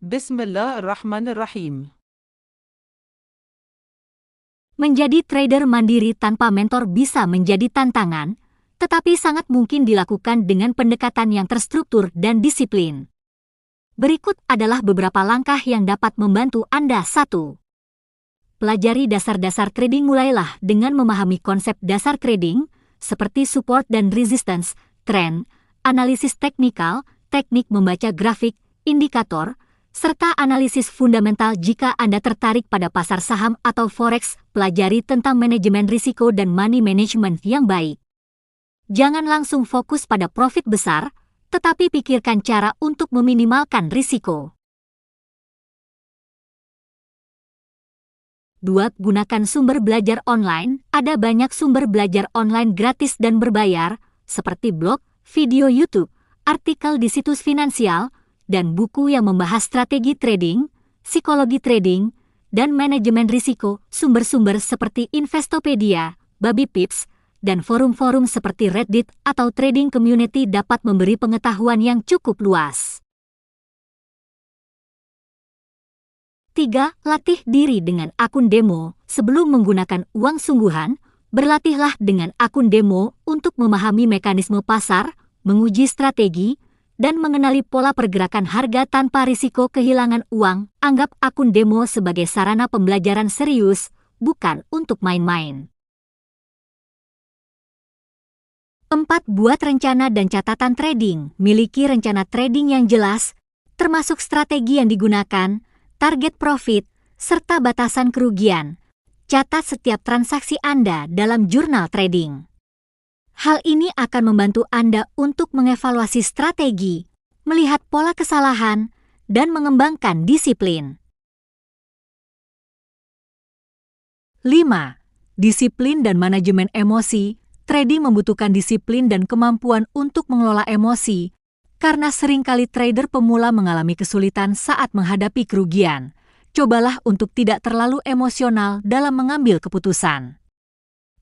Bismillahirrahmanirrahim. Menjadi trader mandiri tanpa mentor bisa menjadi tantangan, tetapi sangat mungkin dilakukan dengan pendekatan yang terstruktur dan disiplin. Berikut adalah beberapa langkah yang dapat membantu Anda. 1. Pelajari dasar-dasar trading. Mulailah dengan memahami konsep dasar trading, seperti support dan resistance, tren, analisis teknikal, teknik membaca grafik, indikator, serta analisis fundamental. Jika Anda tertarik pada pasar saham atau forex, pelajari tentang manajemen risiko dan money management yang baik. Jangan langsung fokus pada profit besar, tetapi pikirkan cara untuk meminimalkan risiko. 2. Gunakan sumber belajar online. Ada banyak sumber belajar online gratis dan berbayar, seperti blog, video YouTube, artikel di situs finansial, dan buku yang membahas strategi trading, psikologi trading, dan manajemen risiko. Sumber-sumber seperti Investopedia, Baby Pips, dan forum-forum seperti Reddit atau Trading Community dapat memberi pengetahuan yang cukup luas. 3. Latih diri dengan akun demo. Sebelum menggunakan uang sungguhan, berlatihlah dengan akun demo untuk memahami mekanisme pasar, menguji strategi, dan mengenali pola pergerakan harga tanpa risiko kehilangan uang. Anggap akun demo sebagai sarana pembelajaran serius, bukan untuk main-main. 4. Buat rencana dan catatan trading. Miliki rencana trading yang jelas, termasuk strategi yang digunakan, target profit, serta batasan kerugian. Catat setiap transaksi Anda dalam jurnal trading. Hal ini akan membantu Anda untuk mengevaluasi strategi, melihat pola kesalahan, dan mengembangkan disiplin. 5. Disiplin dan manajemen emosi. Trading membutuhkan disiplin dan kemampuan untuk mengelola emosi, karena seringkali trader pemula mengalami kesulitan saat menghadapi kerugian. Cobalah untuk tidak terlalu emosional dalam mengambil keputusan.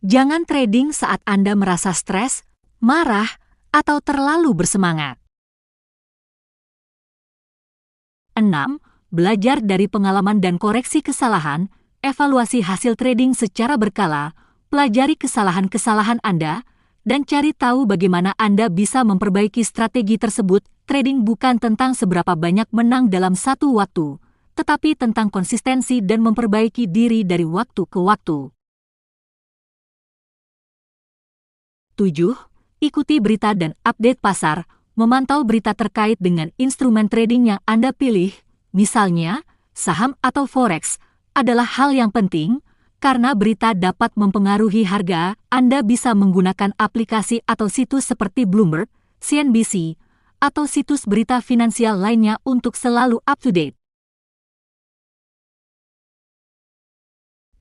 Jangan trading saat Anda merasa stres, marah, atau terlalu bersemangat. 6. Belajar dari pengalaman dan koreksi kesalahan. Evaluasi hasil trading secara berkala, pelajari kesalahan-kesalahan Anda, dan cari tahu bagaimana Anda bisa memperbaiki strategi tersebut. Trading bukan tentang seberapa banyak menang dalam satu waktu, tetapi tentang konsistensi dan memperbaiki diri dari waktu ke waktu. 7. Ikuti berita dan update pasar. Memantau berita terkait dengan instrumen trading yang Anda pilih, misalnya saham atau forex, adalah hal yang penting, karena berita dapat mempengaruhi harga. Anda bisa menggunakan aplikasi atau situs seperti Bloomberg, CNBC, atau situs berita finansial lainnya untuk selalu up-to-date.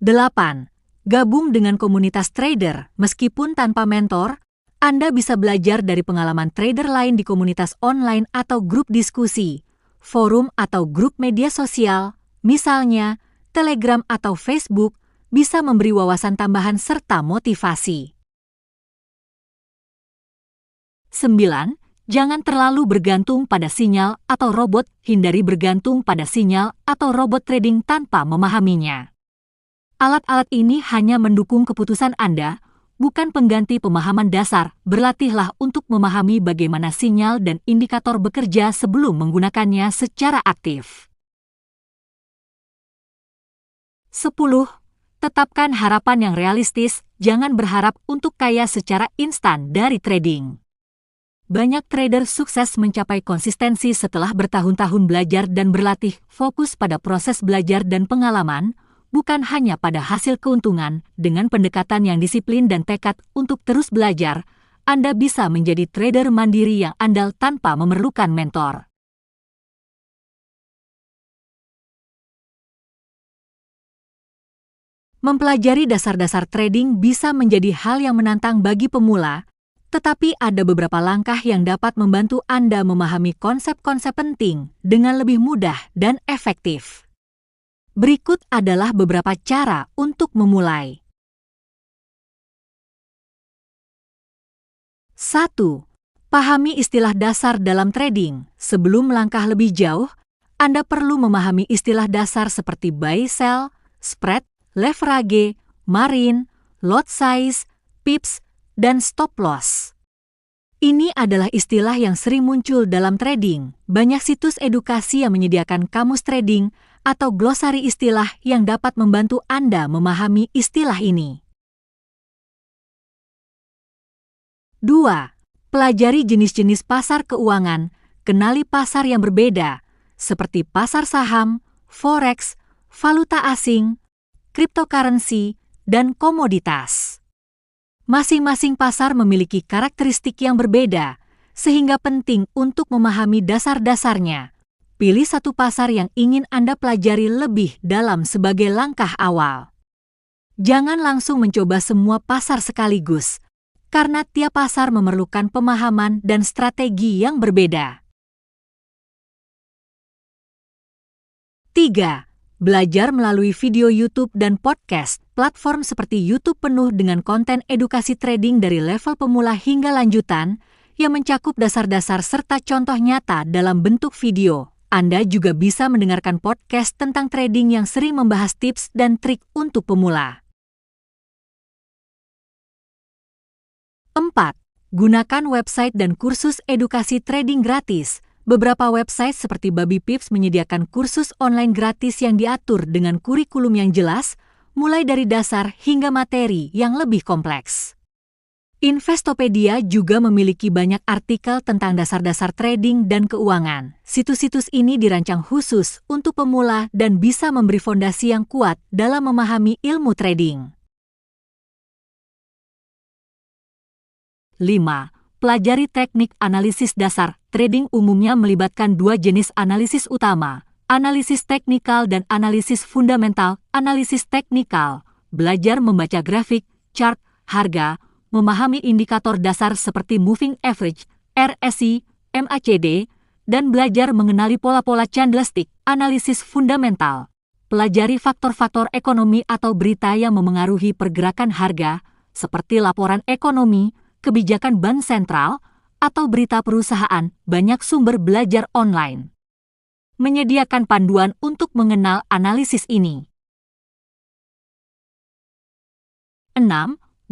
8. Gabung dengan komunitas trader. Meskipun tanpa mentor, Anda bisa belajar dari pengalaman trader lain di komunitas online atau grup diskusi, forum atau grup media sosial, misalnya Telegram atau Facebook, bisa memberi wawasan tambahan serta motivasi. 9. Jangan terlalu bergantung pada sinyal atau robot. Hindari bergantung pada sinyal atau robot trading tanpa memahaminya. Alat-alat ini hanya mendukung keputusan Anda, bukan pengganti pemahaman dasar. Berlatihlah untuk memahami bagaimana sinyal dan indikator bekerja sebelum menggunakannya secara aktif. 10. Tetapkan harapan yang realistis. Jangan berharap untuk kaya secara instan dari trading. Banyak trader sukses mencapai konsistensi setelah bertahun-tahun belajar dan berlatih. Fokus pada proses belajar dan pengalaman, bukan hanya pada hasil keuntungan. Dengan pendekatan yang disiplin dan tekad untuk terus belajar, Anda bisa menjadi trader mandiri yang andal tanpa memerlukan mentor. Mempelajari dasar-dasar trading bisa menjadi hal yang menantang bagi pemula, tetapi ada beberapa langkah yang dapat membantu Anda memahami konsep-konsep penting dengan lebih mudah dan efektif. Berikut adalah beberapa cara untuk memulai. 1. Pahami istilah dasar dalam trading. Sebelum melangkah lebih jauh, Anda perlu memahami istilah dasar seperti buy sell, spread, leverage, margin, lot size, pips, dan stop loss. Ini adalah istilah yang sering muncul dalam trading. Banyak situs edukasi yang menyediakan kamus trading atau glosari istilah yang dapat membantu Anda memahami istilah ini. 2. Pelajari jenis-jenis pasar keuangan. Kenali pasar yang berbeda, seperti pasar saham, forex, valuta asing, cryptocurrency, dan komoditas. Masing-masing pasar memiliki karakteristik yang berbeda, sehingga penting untuk memahami dasar-dasarnya. Pilih satu pasar yang ingin Anda pelajari lebih dalam sebagai langkah awal. Jangan langsung mencoba semua pasar sekaligus, karena tiap pasar memerlukan pemahaman dan strategi yang berbeda. 3. Belajar melalui video YouTube dan podcast. Platform seperti YouTube penuh dengan konten edukasi trading dari level pemula hingga lanjutan yang mencakup dasar-dasar serta contoh nyata dalam bentuk video. Anda juga bisa mendengarkan podcast tentang trading yang sering membahas tips dan trik untuk pemula. 4. Gunakan website dan kursus edukasi trading gratis. Beberapa website seperti Baby Pips menyediakan kursus online gratis yang diatur dengan kurikulum yang jelas, mulai dari dasar hingga materi yang lebih kompleks. Investopedia juga memiliki banyak artikel tentang dasar-dasar trading dan keuangan. Situs-situs ini dirancang khusus untuk pemula dan bisa memberi fondasi yang kuat dalam memahami ilmu trading. 5. Pelajari teknik analisis dasar. Trading umumnya melibatkan dua jenis analisis utama, analisis teknikal dan analisis fundamental. Analisis teknikal, belajar membaca grafik, chart, harga, memahami indikator dasar seperti moving average, RSI, MACD, dan belajar mengenali pola-pola candlestick. Analisis fundamental, pelajari faktor-faktor ekonomi atau berita yang memengaruhi pergerakan harga, seperti laporan ekonomi, kebijakan bank sentral, atau berita perusahaan. Banyak sumber belajar online menyediakan panduan untuk mengenal analisis ini. 6.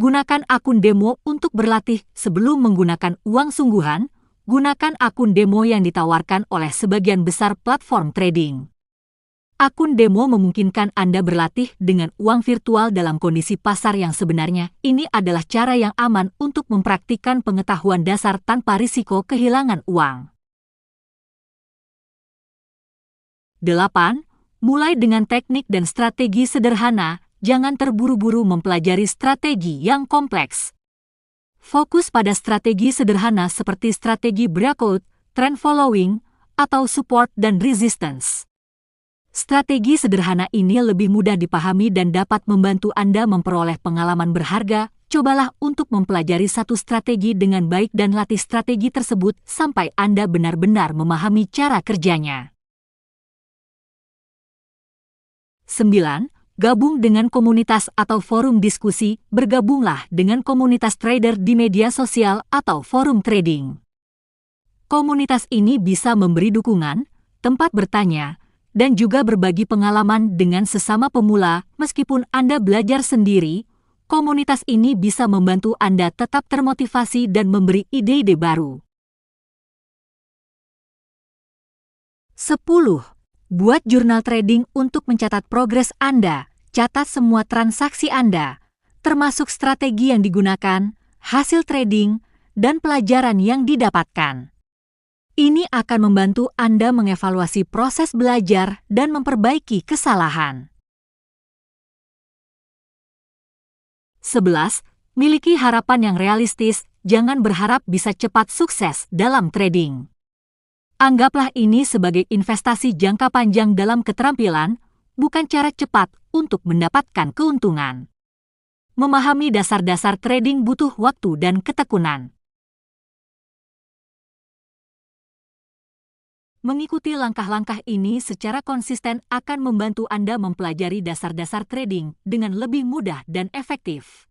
Gunakan akun demo untuk berlatih sebelum menggunakan uang sungguhan. Gunakan akun demo yang ditawarkan oleh sebagian besar platform trading. Akun demo memungkinkan Anda berlatih dengan uang virtual dalam kondisi pasar yang sebenarnya. Ini adalah cara yang aman untuk mempraktikkan pengetahuan dasar tanpa risiko kehilangan uang. 8. Mulai dengan teknik dan strategi sederhana. Jangan terburu-buru mempelajari strategi yang kompleks. Fokus pada strategi sederhana seperti strategi breakout, trend following, atau support dan resistance. Strategi sederhana ini lebih mudah dipahami dan dapat membantu Anda memperoleh pengalaman berharga. Cobalah untuk mempelajari satu strategi dengan baik dan latih strategi tersebut sampai Anda benar-benar memahami cara kerjanya. 9. Gabung dengan komunitas atau forum diskusi. Bergabunglah dengan komunitas trader di media sosial atau forum trading. Komunitas ini bisa memberi dukungan, tempat bertanya, dan juga berbagi pengalaman dengan sesama pemula. Meskipun Anda belajar sendiri, komunitas ini bisa membantu Anda tetap termotivasi dan memberi ide-ide baru. 10. Buat jurnal trading untuk mencatat progres Anda. Catat semua transaksi Anda, termasuk strategi yang digunakan, hasil trading, dan pelajaran yang didapatkan. Ini akan membantu Anda mengevaluasi proses belajar dan memperbaiki kesalahan. 11. Miliki harapan yang realistis. Jangan berharap bisa cepat sukses dalam trading. Anggaplah ini sebagai investasi jangka panjang dalam keterampilan, bukan cara cepat untuk mendapatkan keuntungan. Memahami dasar-dasar trading butuh waktu dan ketekunan. Mengikuti langkah-langkah ini secara konsisten akan membantu Anda mempelajari dasar-dasar trading dengan lebih mudah dan efektif.